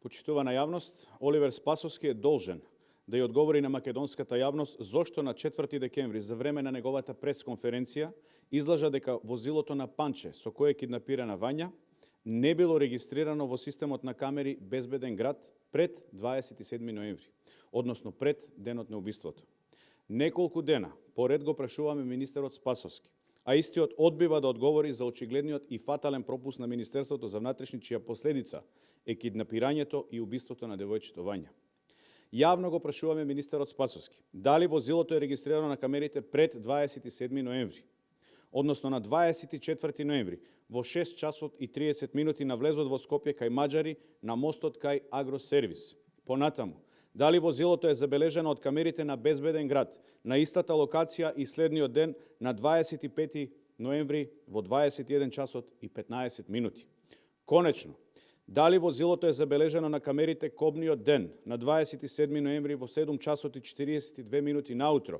Почитувана јавност, Оливер Спасовски е должен да ја одговори на македонската јавност зошто на 4 декември за време на неговата пресконференција излажа дека возилото на Панче со кое е киднапирана Вања не било регистрирано во системот на камери Безбеден град пред 27 ноември, односно пред денот на убиството. Неколку дена поред го прашуваме министерот Спасовски, а истиот одбива да одговори за очигледниот и фатален пропуст на Министерството за внатрешни, чија последица е киднапирањето и убиството на девојчето Вања. Јавно го прашуваме министерот Спасовски дали возилото е регистрирано на камерите пред 27 ноември, односно на 24 ноември, во 6 часот и 30 минути на влезот во Скопје кај Маđари на мостот кај Агросервис. Понатаму, дали возилото е забележано од камерите на Безбеден град на истата локација и следниот ден на 25 ноември во 21 часот и 15 минути. Конечно, дали возилото е забележано на камерите кобниот ден на 27 ноември во 7 часот и 42 минути наутро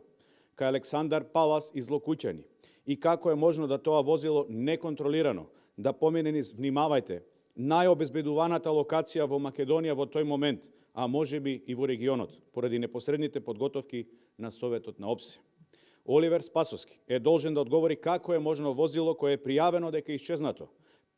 кај Александар Палас из Локуќани и како е можно да тоа возило неконтролирано да помине низ, внимавајте, најобезбедуваната локација во Македонија во тој момент, а можеби и во регионот, поради непосредните подготовки на Советот на ОПСЕ. Оливер Спасовски е должен да одговори како е можно возило кое е пријавено дека е исчезнато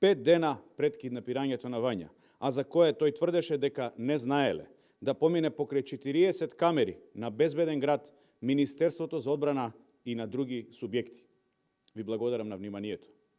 5 дена пред киднапирањето на Вања, а за кое тој тврдеше дека не знаеле, да помине покрај 40 камери на Безбеден град, Министерството за одбрана и на други субјекти. Ви благодарам на вниманието.